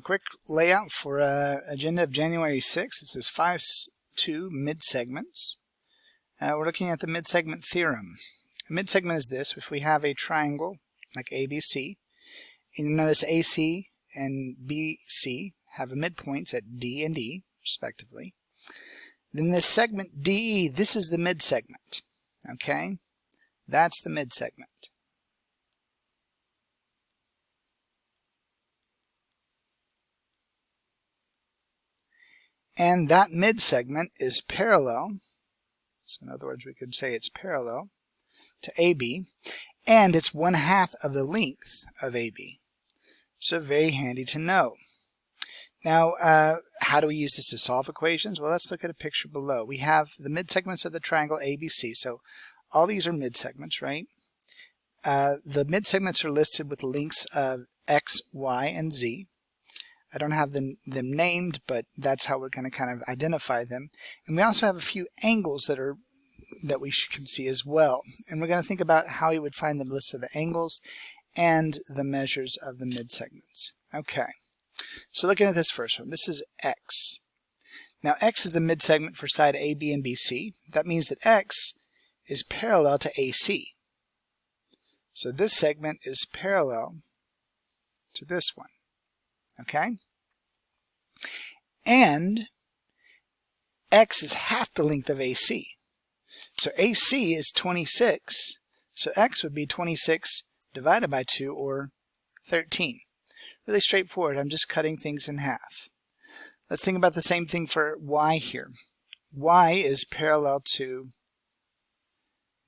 quick layout for agenda of January 6th. This is 5.2 mid-segments. We're looking at the midsegment theorem. A midsegment is this: if we have a triangle like ABC, and you notice AC and BC have a midpoints at D and E, respectively, then this segment DE, this is the midsegment. Okay? That's the midsegment. And that midsegment is parallel, so in other words we could say it's parallel to AB, and it's 1/2 of the length of AB. So very handy to know. Now, how do we use this to solve equations? Well, let's look at a picture below. We have the midsegments of the triangle ABC, so all these are midsegments, right? The midsegments are listed with lengths of X, Y, and Z. I don't have them named, but that's how we're going to kind of identify them. And we also have a few angles that we can see as well. And we're going to think about how you would find the list of the angles and the measures of the midsegments. Okay, so looking at this first one, this is X. Now X is the midsegment for side AB and BC. That means that X is parallel to AC. So this segment is parallel to this one. Okay? And X is half the length of AC. So AC is 26. So X would be 26 divided by 2, or 13. Really straightforward. I'm just cutting things in half. Let's think about the same thing for Y here. Y is parallel to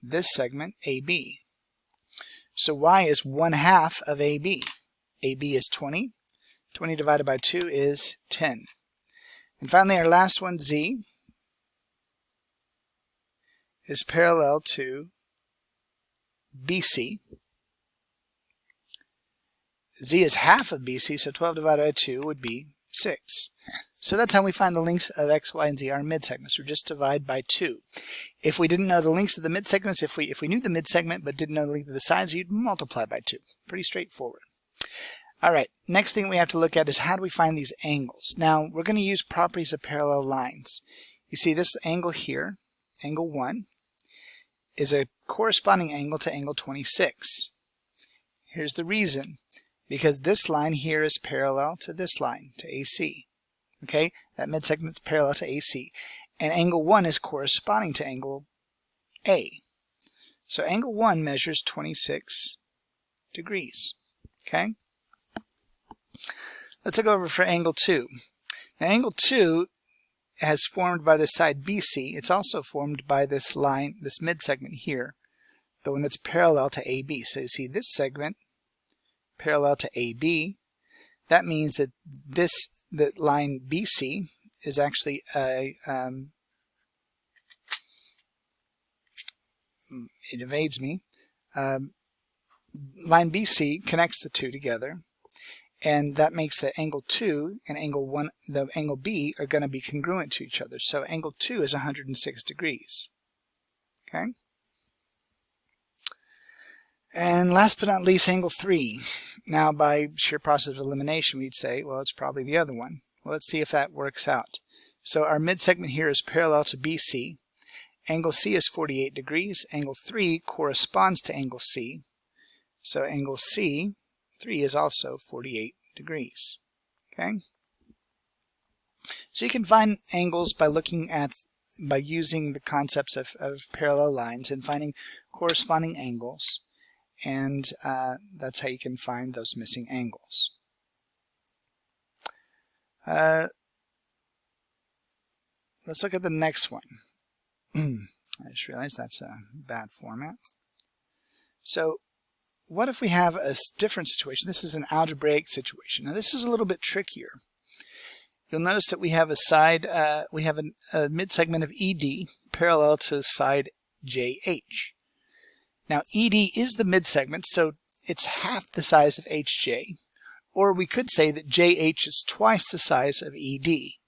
this segment, AB. So Y is 1/2 of AB. AB is 20. 20 divided by 2 is 10. And finally, our last one, Z, is parallel to BC. Z is half of BC, so 12 divided by 2 would be 6. So that's how we find the lengths of X, Y, and Z, our midsegments. We just divide by 2. If we didn't know the lengths of the midsegments, if we knew the midsegment but didn't know the length of the sides, you'd multiply by 2. Pretty straightforward. All right, next thing we have to look at is how do we find these angles? Now, we're going to use properties of parallel lines. You see this angle here, angle 1, is a corresponding angle to angle 26. Here's the reason. Because this line here is parallel to this line, to AC. Okay, that midsegment is parallel to AC. And angle 1 is corresponding to angle A. So angle 1 measures 26 degrees. Okay? Let's look over for angle 2. Now angle 2 has formed by the side BC. It's also formed by this line, this midsegment here, the one that's parallel to AB. So you see this segment parallel to AB. That means that the line BC is actually it evades me. Line BC connects the two together, and that makes the angle 2 and angle 1, the angle B, are going to be congruent to each other. So angle 2 is 106 degrees. Okay? And last but not least, angle 3. Now, by sheer process of elimination, we'd say, well, it's probably the other one. Well, let's see if that works out. So our midsegment here is parallel to BC. Angle C is 48 degrees. Angle 3 corresponds to angle C. So angle C3 is also 48 degrees. Okay? So you can find angles by using the concepts of parallel lines and finding corresponding angles. And that's how you can find those missing angles. Let's look at the next one. I just realized that's a bad format. So what if we have a different situation? This is an algebraic situation. Now this is a little bit trickier. You'll notice that we have a side, we have a midsegment of ED parallel to side JH. Now ED is the midsegment, so it's half the size of HJ. Or we could say that JH is twice the size of ED.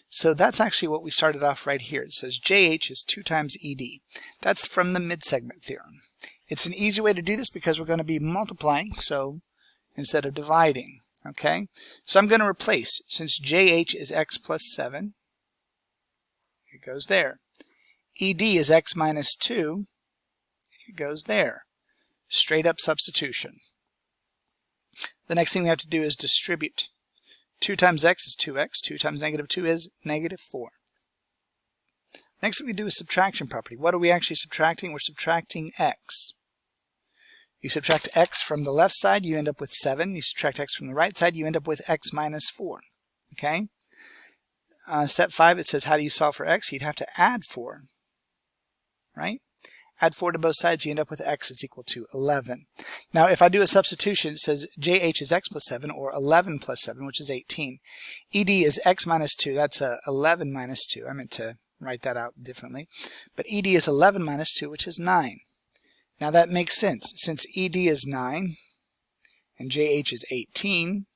So that's actually what we started off right here. It says JH is 2 times ED. That's from the midsegment theorem. It's an easy way to do this because we're going to be multiplying, so instead of dividing. Okay, so I'm going to replace, since JH is x plus 7, it goes there. ED is x minus 2, it goes there. Straight up substitution. The next thing we have to do is distribute. 2 times x is 2x, 2 times negative 2 is negative 4. Next thing we do is subtraction property. What are we actually subtracting? We're subtracting x. You subtract x from the left side, you end up with 7. You subtract x from the right side, you end up with x minus 4. Okay? Step 5, it says, how do you solve for x? You'd have to add 4. Right? Add 4 to both sides, you end up with x is equal to 11. Now, if I do a substitution, it says JH is x plus 7, or 11 plus 7, which is 18. ED is x minus 2. That's 11 minus 2. I meant to write that out differently. But ED is 11 minus 2, which is 9. Now that makes sense. Since ED is 9 and JH is 18,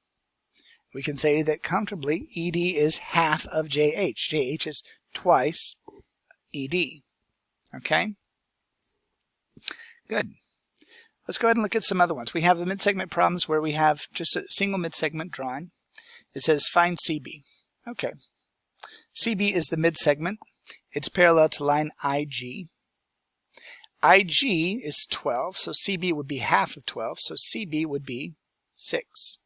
we can say that comfortably ED is half of JH. JH is twice ED. Okay? Good. Let's go ahead and look at some other ones. We have the midsegment problems where we have just a single midsegment drawn. It says find CB. Okay. CB is the midsegment. It's parallel to line IG. IG is 12, so CB would be half of 12, so CB would be 6.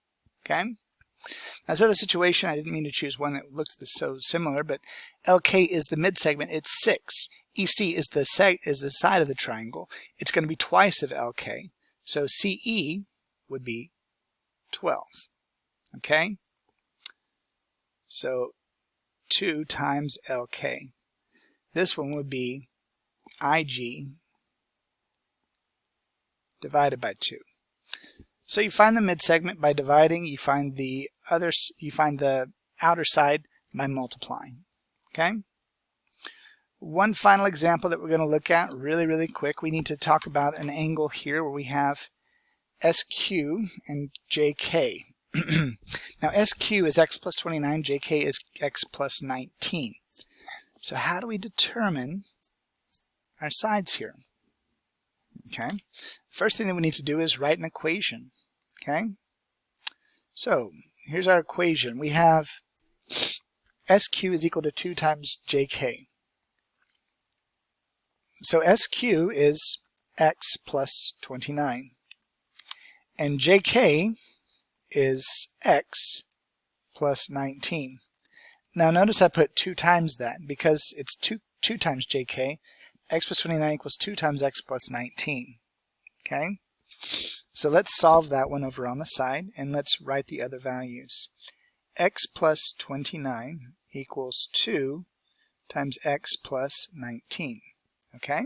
Okay? Now, this other situation, I didn't mean to choose one that looked so similar, but LK is the midsegment. It's 6. EC is the side of the triangle. It's going to be twice of LK, so CE would be 12. Okay? So 2 times LK. This one would be IG divided by 2. So you find the midsegment by dividing. You find the outer side by multiplying. Okay? One final example that we're going to look at really quick. We need to talk about an angle here where we have SQ and JK. Now SQ is x plus 29, JK is x plus 19. So how do we determine our sides here? Okay. First thing that we need to do is write an equation. Okay. So here's our equation. We have SQ is equal to 2 times JK. So SQ is x plus 29. And JK is x plus 19. Now notice I put 2 times that because it's 2 times JK. X plus 29 equals 2 times x plus 19. Okay? So let's solve that one over on the side, and let's write the other values. X plus 29 equals 2 times x plus 19. Okay?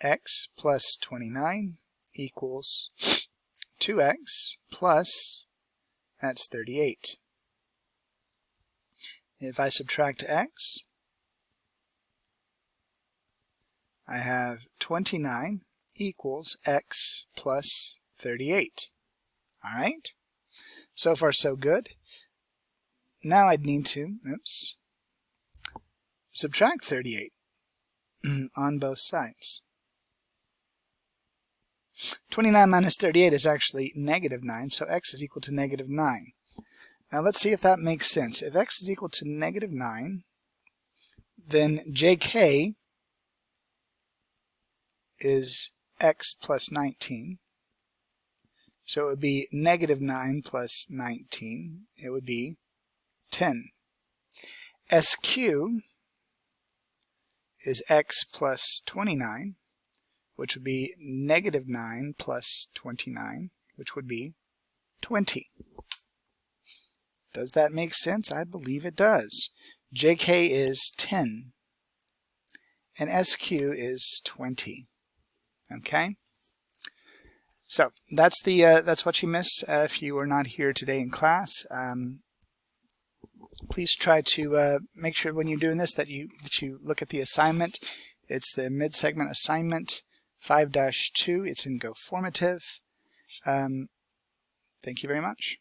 X plus 29 equals 2x plus, that's 38. If I subtract x, I have 29 equals x plus 38. All right? So far, so good. Now I'd need to, subtract 38 on both sides. 29 minus 38 is actually negative 9, so x is equal to negative 9. Now let's see if that makes sense. If x is equal to negative 9, then JK is x plus 19. So it would be negative 9 plus 19. It would be 10. SQ is x plus 29, which would be negative 9 plus 29, which would be 20. Does that make sense? I believe it does. JK is 10, and SQ is 20. Okay? So that's what you missed if you were not here today in class. Please try to make sure when you're doing this that you look at the assignment. It's the mid-segment assignment 5-2. It's in Go Formative. Thank you very much.